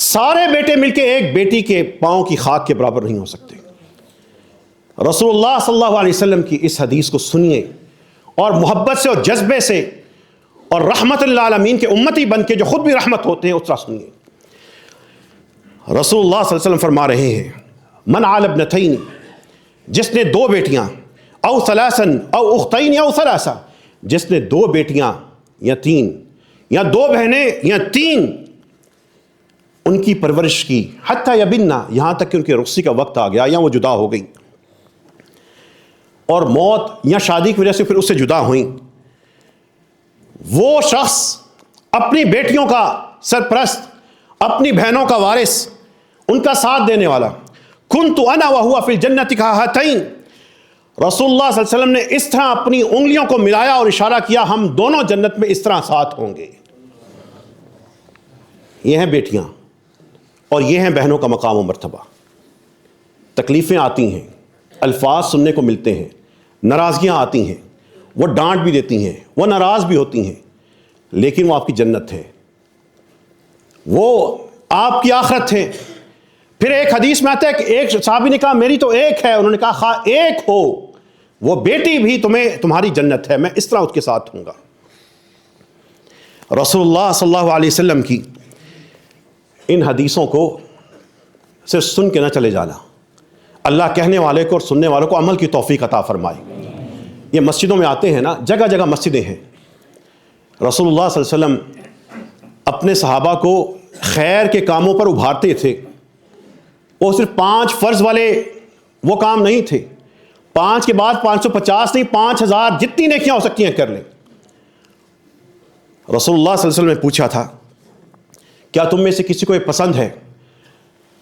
سارے بیٹے مل کے ایک بیٹی کے پاؤں کی خاک کے برابر نہیں ہو سکتے۔ رسول اللہ صلی اللہ علیہ وسلم کی اس حدیث کو سنیے اور محبت سے اور جذبے سے اور رحمت للعالمین کے امتی بن کے جو خود بھی رحمت ہوتے ہیں اس طرح سنیے۔ رسول اللہ صلی اللہ علیہ وسلم فرما رہے ہیں من عال ابنتین، جس نے 2 بیٹیاں، او ثلاثن او اختین او ثلاثہ، جس نے 2 بیٹیاں یا 3 یا 2 بہنیں یا 3 ان کی پرورش کی، حتی یبنہ، یہاں تک کہ ان کی رخصتی کا وقت آ گیا یا وہ جدا ہو گئی اور موت یا شادی کی وجہ سے پھر اس سے جدا ہوئیں، وہ شخص اپنی بیٹیوں کا سرپرست، اپنی بہنوں کا وارث، ان کا ساتھ دینے والا، کنت انا وہو فی الجنۃ کہاتین، رسول اللہ صلی اللہ علیہ وسلم نے اس طرح اپنی انگلیوں کو ملایا اور اشارہ کیا، ہم دونوں جنت میں اس طرح ساتھ ہوں گے۔ یہ ہیں بیٹیاں اور یہ ہیں بہنوں کا مقام و مرتبہ۔ تکلیفیں آتی ہیں، الفاظ سننے کو ملتے ہیں، ناراضگیاں آتی ہیں، وہ ڈانٹ بھی دیتی ہیں، وہ ناراض بھی ہوتی ہیں، لیکن وہ آپ کی جنت ہے، وہ آپ کی آخرت ہے۔ پھر ایک حدیث میں آتا ہے کہ ایک صحابی نے کہا میری تو ایک ہے، انہوں نے کہا خواہ ایک ہو وہ بیٹی بھی تمہاری جنت ہے، میں اس طرح اس کے ساتھ ہوں گا۔ رسول اللہ صلی اللہ علیہ وسلم کی ان حدیثوں کو صرف سن کے نہ چلے جانا، اللہ کہنے والے کو اور سننے والوں کو عمل کی توفیق عطا فرمائے۔ یہ مسجدوں میں آتے ہیں نا، جگہ جگہ مسجدیں ہیں۔ رسول اللہ صلی اللہ علیہ وسلم اپنے صحابہ کو خیر کے کاموں پر ابھارتے تھے۔ وہ صرف 5 فرض والے وہ کام نہیں تھے، 5 کے بعد 550 نہیں، 5000 جتنی نیکیاں ہو سکتی ہیں کر لیں۔ رسول اللہ صلی اللہ علیہ وسلم نے پوچھا تھا، کیا تم میں سے کسی کو یہ پسند ہے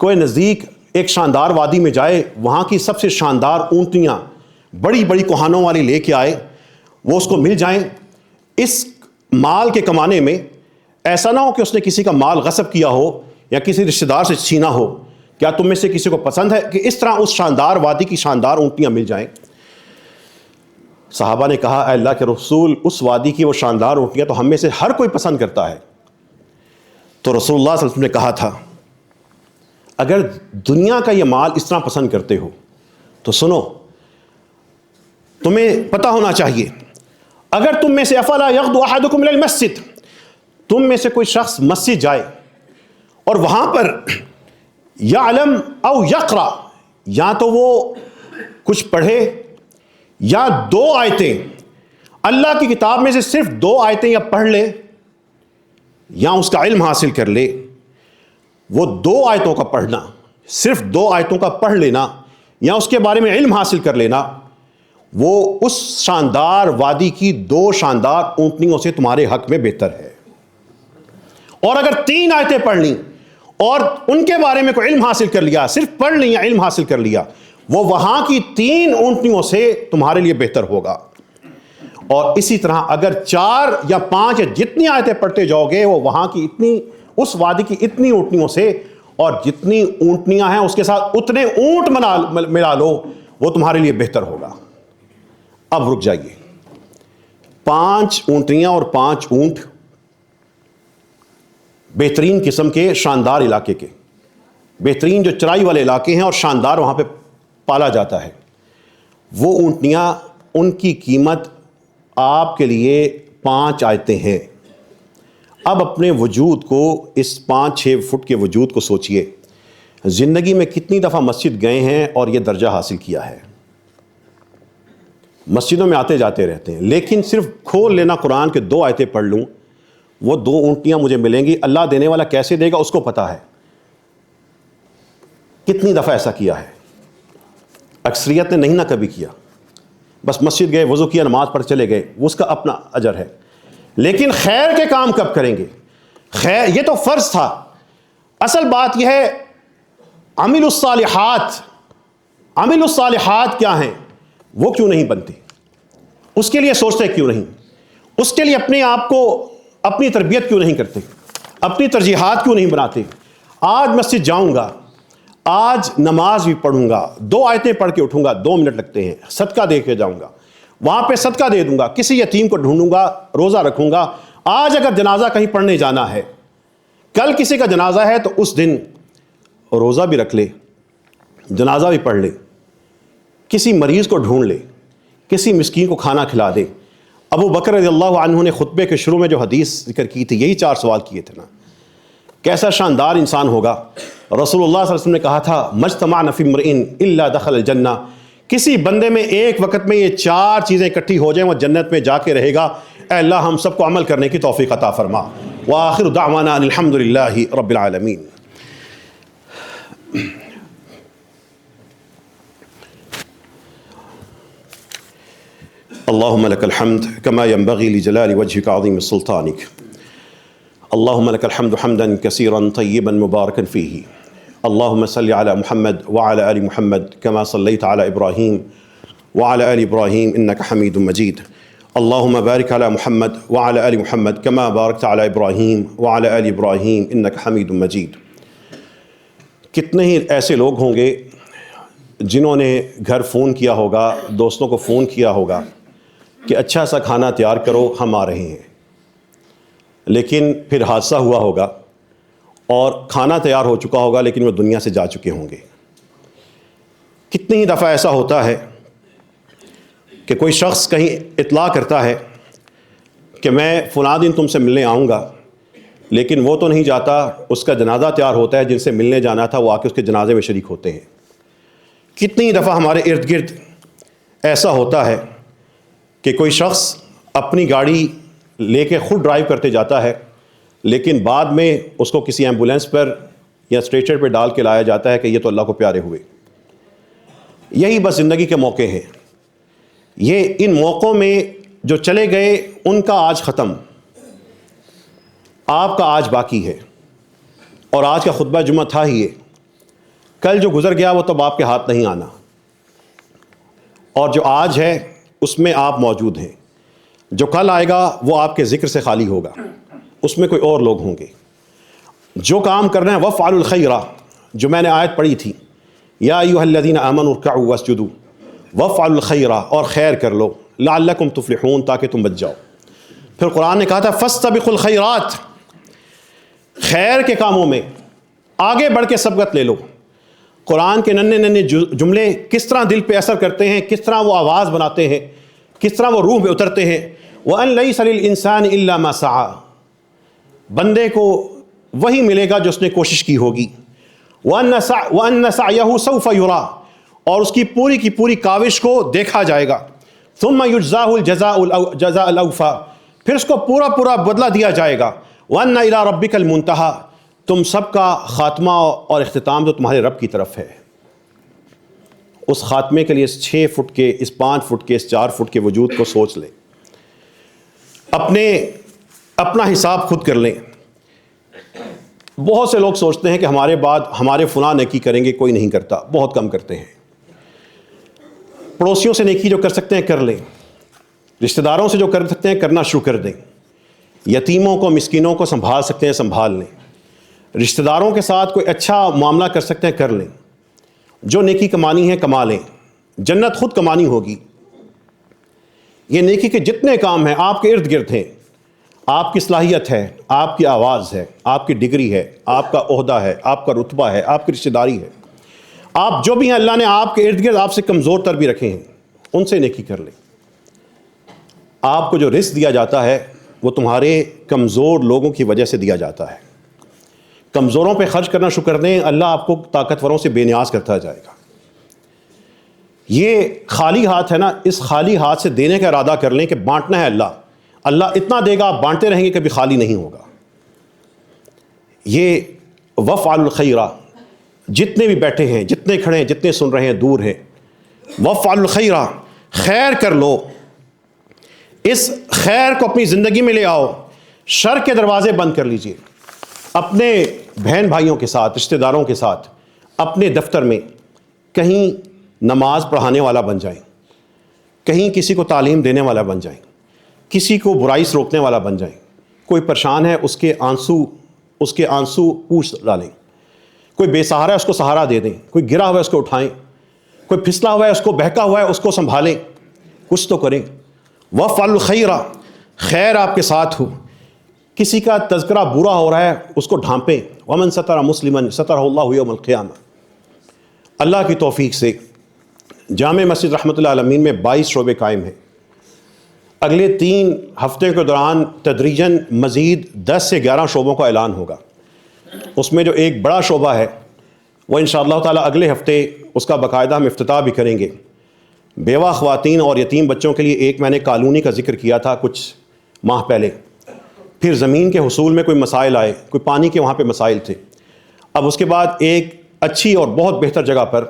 کوئی نزدیک ایک شاندار وادی میں جائے، وہاں کی سب سے شاندار اونٹنیاں بڑی بڑی کوہانوں والی لے کے آئے، وہ اس کو مل جائیں، اس مال کے کمانے میں ایسا نہ ہو کہ اس نے کسی کا مال غصب کیا ہو یا کسی رشتہ دار سے چھینا ہو؟ کیا تم میں سے کسی کو پسند ہے کہ اس طرح اس شاندار وادی کی شاندار اونٹنیاں مل جائیں؟ صحابہ نے کہا، اے اللہ کے رسول، اس وادی کی وہ شاندار اونٹنیاں تو ہم میں سے ہر کوئی پسند کرتا ہے۔ تو رسول اللہ صلی اللہ علیہ وسلم نے کہا تھا، اگر دنیا کا یہ مال اس طرح پسند کرتے ہو تو سنو، تمہیں پتہ ہونا چاہیے، اگر تم میں سے افلا یغدو احدکم الی المسجد، تم میں سے کوئی شخص مسجد جائے اور وہاں پر یعلم او یقرأ، یا تو وہ کچھ پڑھے یا 2 آیتیں اللہ کی کتاب میں سے صرف 2 آیتیں یا پڑھ لے یا اس کا علم حاصل کر لے، وہ 2 آیتوں کا پڑھنا، صرف 2 آیتوں کا پڑھ لینا یا اس کے بارے میں علم حاصل کر لینا، وہ اس شاندار وادی کی 2 شاندار اونٹنیوں سے تمہارے حق میں بہتر ہے۔ اور اگر 3 آیتیں پڑھ لیں اور ان کے بارے میں کوئی علم حاصل کر لیا، صرف پڑھ لیں یا علم حاصل کر لیا، وہ وہاں کی 3 اونٹنیوں سے تمہارے لیے بہتر ہوگا۔ اور اسی طرح اگر 4 یا 5 یا جتنی آیتیں پڑھتے جاؤ گے، وہ وہاں کی اتنی، اس وادی کی اتنی اونٹنیوں سے، اور جتنی اونٹنیاں ہیں اس کے ساتھ اتنے اونٹ ملا لو، وہ تمہارے لیے بہتر ہوگا۔ اب رک جائیے، 5 اونٹنیاں اور 5 اونٹ بہترین قسم کے شاندار علاقے کے، بہترین جو چرائی والے علاقے ہیں اور شاندار وہاں پہ پالا جاتا ہے، وہ اونٹنیاں، ان کی قیمت آپ کے لیے 5 آیتیں ہیں۔ اب اپنے وجود کو، اس 5-6 فٹ کے وجود کو سوچئے، زندگی میں کتنی دفعہ مسجد گئے ہیں اور یہ درجہ حاصل کیا ہے؟ مسجدوں میں آتے جاتے رہتے ہیں، لیکن صرف کھول لینا قرآن کے 2 آیتیں پڑھ لوں، وہ 2 اونٹنیاں مجھے ملیں گی، اللہ دینے والا کیسے دے گا اس کو پتہ ہے۔ کتنی دفعہ ایسا کیا ہے؟ اکثریت نے نہیں نہ کبھی کیا، بس مسجد گئے، وضو کیا، نماز پڑھ چلے گئے، وہ اس کا اپنا اجر ہے۔ لیکن خیر کے کام کب کریں گے؟ خیر، یہ تو فرض تھا، اصل بات یہ ہے عمل الصالحات، عمل الصالحات کیا ہیں؟ وہ کیوں نہیں بنتے؟ اس کے لیے سوچتے کیوں نہیں؟ اس کے لیے اپنے آپ کو، اپنی تربیت کیوں نہیں کرتے؟ اپنی ترجیحات کیوں نہیں بناتے؟ آج مسجد جاؤں گا، آج نماز بھی پڑھوں گا، 2 آیتیں پڑھ کے اٹھوں گا، 2 منٹ لگتے ہیں، صدقہ دے کے جاؤں گا، وہاں پہ صدقہ دے دوں گا، کسی یتیم کو ڈھونڈوں گا، روزہ رکھوں گا۔ آج اگر جنازہ کہیں پڑھنے جانا ہے، کل کسی کا جنازہ ہے تو اس دن روزہ بھی رکھ لے، جنازہ بھی پڑھ لے، کسی مریض کو ڈھونڈ لے، کسی مسکین کو کھانا کھلا دے۔ ابو بکر رضی اللہ عنہ نے خطبے کے شروع میں جو حدیث ذکر کی تھی، یہی 4 سوال کیے تھے نا، کیسا شاندار انسان ہوگا۔ رسول اللہ صلی اللہ علیہ وسلم نے کہا تھا، مجتمع فی امرئ الا دخل الجنہ، کسی بندے میں ایک وقت میں یہ 4 چیزیں اکٹھی ہو جائیں وہ جنت میں جا کے رہے گا۔ اے اللہ ہم سب کو عمل کرنے کی توفیق عطا فرما۔ وآخر دعوانا ان الحمد للہ رب العالمین۔ اللهم لك الحمد كما ينبغي لجلال وجهك عظيم سلطانك، اللهم لك الحمد حمدا كثيرا طيبا مباركا فيه، اللهم صل على محمد وعلى آل محمد كما صليت على إبراهيم وعلى آل إبراهيم إنك حميد مجيد، اللهم بارك على محمد وعلى آل محمد كما باركت على إبراهيم وعلى آل إبراهيم إنك حميد مجيد۔ کتنے ہی ایسے لوگ ہوں گے جنہوں نے گھر فون کیا ہوگا، دوستوں کو فون کیا ہوگا کہ اچھا سا کھانا تیار کرو، ہم آ رہے ہیں، لیکن پھر حادثہ ہوا ہوگا اور کھانا تیار ہو چکا ہوگا لیکن وہ دنیا سے جا چکے ہوں گے۔ کتنی ہی دفعہ ایسا ہوتا ہے کہ کوئی شخص کہیں اطلاع کرتا ہے کہ میں فلاں دن تم سے ملنے آؤں گا، لیکن وہ تو نہیں جاتا، اس کا جنازہ تیار ہوتا ہے، جن سے ملنے جانا تھا وہ آ کے اس کے جنازے میں شریک ہوتے ہیں۔ کتنی دفعہ ہمارے ارد گرد ایسا ہوتا ہے کہ کوئی شخص اپنی گاڑی لے کے خود ڈرائیو کرتے جاتا ہے، لیکن بعد میں اس کو کسی ایمبولینس پر یا اسٹریچر پہ ڈال کے لایا جاتا ہے کہ یہ تو اللہ کو پیارے ہوئے۔ یہی بس زندگی کے موقع ہیں، یہ ان موقعوں میں جو چلے گئے ان کا آج ختم، آپ کا آج باقی ہے۔ اور آج کا خطبہ جمعہ تھا ہی یہ، کل جو گزر گیا وہ تب آپ کے ہاتھ نہیں آنا، اور جو آج ہے اس میں آپ موجود ہیں۔ جو کل آئے گا وہ آپ کے ذکر سے خالی ہوگا، اس میں کوئی اور لوگ ہوں گے۔ جو کام کرنا ہے وَافْعَلُوا الْخَيْرَ، جو میں نے آیت پڑھی تھی، یا ایھا الذین آمنوا ارکعوا واسجدوا وَافْعَلُوا الْخَيْرَ، اور خیر کر لو لعلکم تفلحون، تاکہ تم بچ جاؤ۔ پھر قرآن نے کہا تھا فاستبقوا الخیرات، خیر کے کاموں میں آگے بڑھ کے سبقت لے لو۔ قرآن کے ننھے ننھے جملے کس طرح دل پہ اثر کرتے ہیں، کس طرح وہ آواز بناتے ہیں، کس طرح وہ روح میں اترتے ہیں۔ وَأَن لَيْسَ لِلْإِنسَانِ إِلَّا مَا سَعَىٰ، بندے کو وہی ملے گا جو اس نے کوشش کی ہوگی۔ وَأَنَّ سَعْيَهُ سَوْفَ يُرَىٰ، اور اس کی پوری کاوش کو دیکھا جائے گا۔ ثُمَّ يُجْزَاهُ الْجَزَاءَ الْأَوْفَىٰ، پھر اس کو پورا بدلہ دیا جائے گا۔ وَأَنَّ إِلَىٰ رَبِّكَ الْمُنتَهَىٰ، تم سب کا خاتمہ اور اختتام تو تمہارے رب کی طرف ہے۔ اس خاتمے کے لیے اس 6 فٹ کے، اس 5 فٹ کے، اس 4 فٹ کے وجود کو سوچ لیں، اپنا حساب خود کر لیں۔ بہت سے لوگ سوچتے ہیں کہ ہمارے بعد ہمارے فلاں نیکی کریں گے، کوئی نہیں کرتا، بہت کم کرتے ہیں۔ پڑوسیوں سے نیکی جو کر سکتے ہیں کر لیں، رشتہ داروں سے جو کر سکتے ہیں کرنا شروع کر دیں، یتیموں کو مسکینوں کو سنبھال سکتے ہیں سنبھال لیں، رشتہ داروں کے ساتھ کوئی اچھا معاملہ کر سکتے ہیں کر لیں، جو نیکی کمانی ہے کما لیں، جنت خود کمانی ہوگی۔ یہ نیکی کے جتنے کام ہیں آپ کے ارد گرد ہیں، آپ کی صلاحیت ہے، آپ کی آواز ہے، آپ کی ڈگری ہے، آپ کا عہدہ ہے، آپ کا رتبہ ہے، آپ کی رشتہ داری ہے، آپ جو بھی ہیں اللہ نے آپ کے ارد گرد آپ سے کمزور تر بھی رکھے ہیں، ان سے نیکی کر لیں۔ آپ کو جو رزق دیا جاتا ہے وہ تمہارے کمزور لوگوں کی وجہ سے دیا جاتا ہے۔ کمزوروں پہ خرچ کرنا شروع کر دیں، اللہ آپ کو طاقتوروں سے بے نیاز کرتا جائے گا۔ یہ خالی ہاتھ ہے نا، اس خالی ہاتھ سے دینے کا ارادہ کر لیں کہ بانٹنا ہے اللہ اتنا دے گا، آپ بانٹتے رہیں گے، کبھی خالی نہیں ہوگا۔ یہ وَافْعَلُوا الْخَيْرَ، جتنے بھی بیٹھے ہیں، جتنے کھڑے ہیں، جتنے سن رہے ہیں، دور ہیں، وَافْعَلُوا الْخَيْرَ، خیر کر لو، اس خیر کو اپنی زندگی میں لے آؤ، شر کے دروازے بند کر لیجئے۔ اپنے بہن بھائیوں کے ساتھ، رشتہ داروں کے ساتھ، اپنے دفتر میں کہیں نماز پڑھانے والا بن جائیں، کہیں کسی کو تعلیم دینے والا بن جائیں، کسی کو برائی سے روکنے والا بن جائیں۔ کوئی پریشان ہے اس کے آنسو پوچھ ڈالیں، کوئی بے سہارا ہے اس کو سہارا دے دیں، کوئی گرا ہوا ہے اس کو اٹھائیں، کوئی پھسلا ہوا ہے اس کو، بہکا ہوا ہے اس کو سنبھالیں، کچھ تو کریں۔ وَافْعَلُوا الْخَيْرَ، خیر آپ کے ساتھ ہو۔ کسی کا تذکرہ برا ہو رہا ہے اس کو ڈھانپیں۔ وَمَنْ سَتَرَ مُسْلِمًا سَتَرَهُ اللَّهُ يَوْمَ الْقِيَامَةِ۔ اللہ کی توفیق سے جامع مسجد رحمۃ اللہ عالمین میں 22 شعبے قائم ہیں۔ اگلے 3 ہفتے کے دوران تدریجاً مزید 10 سے 11 شعبوں کا اعلان ہوگا۔ اس میں جو ایک بڑا شعبہ ہے وہ انشاءاللہ تعالی اگلے ہفتے اس کا باقاعدہ ہم افتتاح بھی کریں گے۔ بیوہ خواتین اور یتیم بچوں کے لیے ایک میں نے کالونی کا ذکر کیا تھا کچھ ماہ پہلے، پھر زمین کے حصول میں کوئی مسائل آئے، کوئی پانی کے وہاں پہ مسائل تھے، اب اس کے بعد ایک اچھی اور بہت بہتر جگہ پر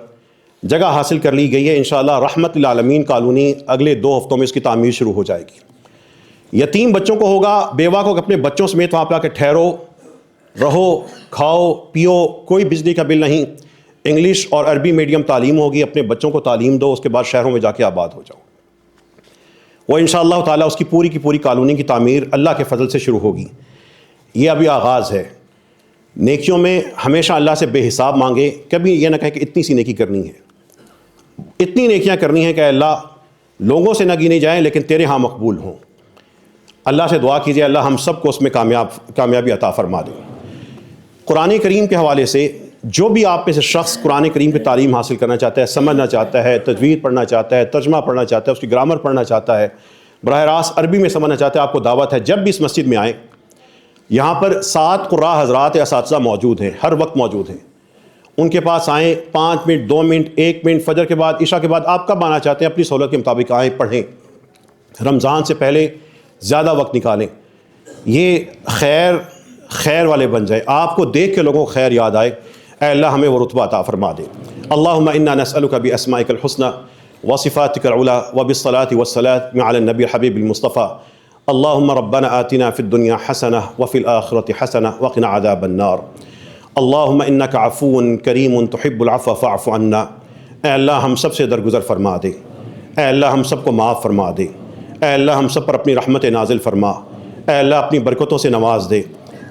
جگہ حاصل کر لی گئی ہے۔ انشاءاللہ رحمت للعالمین کالونی اگلے 2 ہفتوں میں اس کی تعمیر شروع ہو جائے گی۔ یتیم بچوں کو ہوگا، بیوہ کو اپنے بچوں سمیت وہاں پہ آ کے ٹھہرو، رہو، کھاؤ، پیو، کوئی بجلی کا بل نہیں، انگلش اور عربی میڈیم تعلیم ہوگی، اپنے بچوں کو تعلیم دو، اس کے بعد شہروں میں جا کے آباد ہو جاؤ۔ وہ انشاءاللہ تعالیٰ اس کی پوری کالونی کی تعمیر اللہ کے فضل سے شروع ہوگی۔ یہ ابھی آغاز ہے۔ نیکیوں میں ہمیشہ اللہ سے بے حساب مانگے، کبھی یہ نہ کہے کہ اتنی سی نیکی کرنی ہے، اتنی نیکیاں کرنی ہیں کہ اللہ لوگوں سے نہ گنے جائیں لیکن تیرے ہاں مقبول ہوں۔ اللہ سے دعا کیجئے اللہ ہم سب کو اس میں کامیابی عطا فرما دے۔ قرآن کریم کے حوالے سے جو بھی آپ میں سے شخص قرآن کریم کی تعلیم حاصل کرنا چاہتا ہے، سمجھنا چاہتا ہے، تجوید پڑھنا چاہتا ہے، ترجمہ پڑھنا چاہتا ہے، اس کی گرامر پڑھنا چاہتا ہے، براہ راست عربی میں سمجھنا چاہتا ہے، آپ کو دعوت ہے جب بھی اس مسجد میں آئیں، یہاں پر 7 قراء حضرات اساتذہ موجود ہیں، ہر وقت موجود ہیں، ان کے پاس آئیں، 5 منٹ 2 منٹ 1 منٹ، فجر کے بعد عشاء کے بعد آپ کب آنا چاہتے ہیں اپنی سہولت کے مطابق آئیں، پڑھیں، رمضان سے پہلے زیادہ وقت نکالیں، یہ خیر والے بن جائیں، آپ کو دیکھ کے لوگوں کو خیر یاد آئے۔ اے اللہ ہمیں وہ رتبہ عطا فرما دے۔ اللہم انا نسألک باسمائک الحسنی وصفاتک العلی وبالصلاة والسلام علی النبی الحبیب المصطفی اللہم ربنا آتنا فی الدنیا حسنہ وفی الآخرۃ حسنہ وقنا عذاب النار اللہم انک عفو کریم تحب العفو فاعف عنا۔ اے اللہ ہم سب سے درگزر فرما دے، اے اللہ ہم سب کو معاف فرما دے، اے اللہ ہم سب پر اپنی رحمت نازل فرما، اے اللہ اپنی برکتوں سے نواز دے،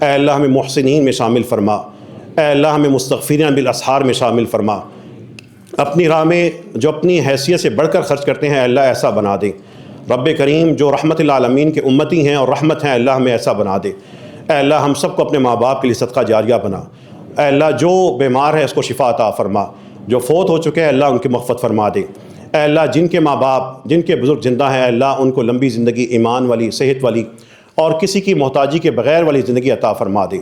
اے اللہ ہمیں محسنین میں شامل فرما، اے اللہ ہمیں مستغفرین بالاسحار میں شامل فرما، اپنی راہ میں جو اپنی حیثیت سے بڑھ کر خرچ کرتے ہیں اے اللہ ایسا بنا دے۔ رب کریم جو رحمت العالمین کے امتی ہیں اور رحمت ہیں، اللہ ہمیں ایسا بنا دے۔ اے اللہ ہم سب کو اپنے ماں باپ کے لیے صدقہ جاریہ بنا۔ اے اللہ جو بیمار ہے اس کو شفا عطا فرما، جو فوت ہو چکے ہیں اللہ ان کی مغفرت فرما دے۔ اے اللہ جن کے ماں باپ جن کے بزرگ زندہ ہیں، اے اللہ ان کو لمبی زندگی، ایمان والی، صحت والی اور کسی کی محتاجی کے بغیر والی زندگی عطا فرما دے۔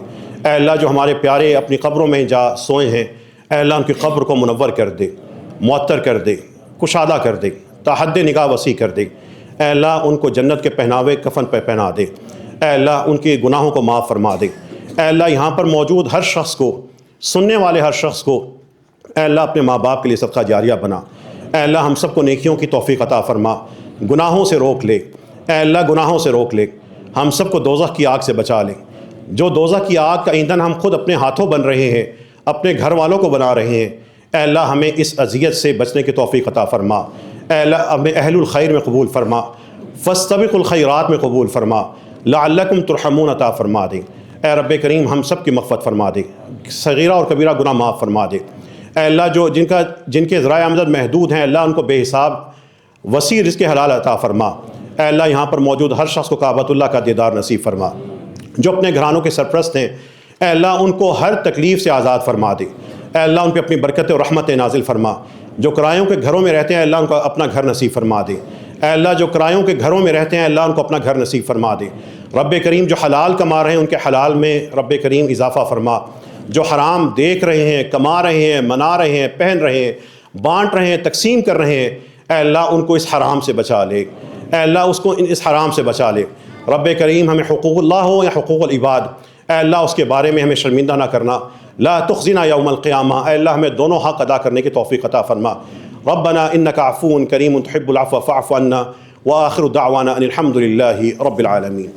اے اللہ جو ہمارے پیارے اپنی قبروں میں جا سوئے ہیں، اے اللہ ان کی قبر کو منور کر دے، معطر کر دے، کشادہ کر دے، تا حد نگاہ وسیع کر دے۔ اے اللہ ان کو جنت کے پہناوے کفن پہ پہنا دے۔ اے اللہ ان کے گناہوں کو معاف فرما دے۔ اے اللہ یہاں پر موجود ہر شخص کو، سننے والے ہر شخص کو اے اللہ اپنے ماں باپ کے لیے صدقہ جاریہ بنا۔ اے اللہ ہم سب کو نیکیوں کی توفیق عطا فرما، گناہوں سے روک لے، اے اللہ گناہوں سے روک لے، ہم سب کو دوزخ کی آگ سے بچا لے۔ جو دوزخ کی آگ کا ایندھن ہم خود اپنے ہاتھوں بن رہے ہیں، اپنے گھر والوں کو بنا رہے ہیں، اے اللہ ہمیں اس اذیت سے بچنے کی توفیق عطا فرما۔ اے اللہ ہمیں اہل الخیر میں قبول فرما، فاستبقوا الخیرات میں قبول فرما، لعلکم ترحمون عطا فرما دے۔ اے رب کریم ہم سب کی مغفرت فرما دے، صغیرہ اور کبیرہ گناہ معاف فرما دے۔ اے اللہ جو جن کے ذرائع آمدن محدود ہیں، اللہ ان کو بے حساب وسیع رزق حلال عطا فرما۔ اے اللہ یہاں پر موجود ہر شخص کو کعبۃ اللہ کا دیدار نصیب فرما۔ جو اپنے گھرانوں کے سرپرست ہیں، اے اللہ ان کو ہر تکلیف سے آزاد فرما دے۔ اے اللہ ان پہ اپنی برکت اور رحمت نازل فرما۔ جو کرایوں کے گھروں میں رہتے ہیں اللہ ان کو اپنا گھر نصیب فرما دے۔ اے اللہ جو کرایوں کے گھروں میں رہتے ہیں اللہ ان کو اپنا گھر نصیب فرما دے۔ رب کریم جو حلال کما رہے ہیں ان کے حلال میں رب کریم اضافہ فرما۔ جو حرام دیکھ رہے ہیں، کما رہے ہیں، منا رہے ہیں، پہن رہے ہیں، بانٹ رہے ہیں، تقسیم کر رہے ہیں، اے اللہ ان کو اس حرام سے بچا لے۔ اے اللہ اس کو اس حرام سے بچا لے۔ رب کریم ہمیں حقوق اللہ ہو یا حقوق العباد، اے اللہ اس کے بارے میں ہمیں شرمندہ نہ کرنا۔ لا تخزنا یوم القیامہ، اے اللہ ہمیں دونوں حق ادا کرنے کی توفیق عطا فرما۔ ربنا انک عفو کریم تحب العفو فاعف عنا وآخر دعوانا ان الحمد للہ رب العالمین۔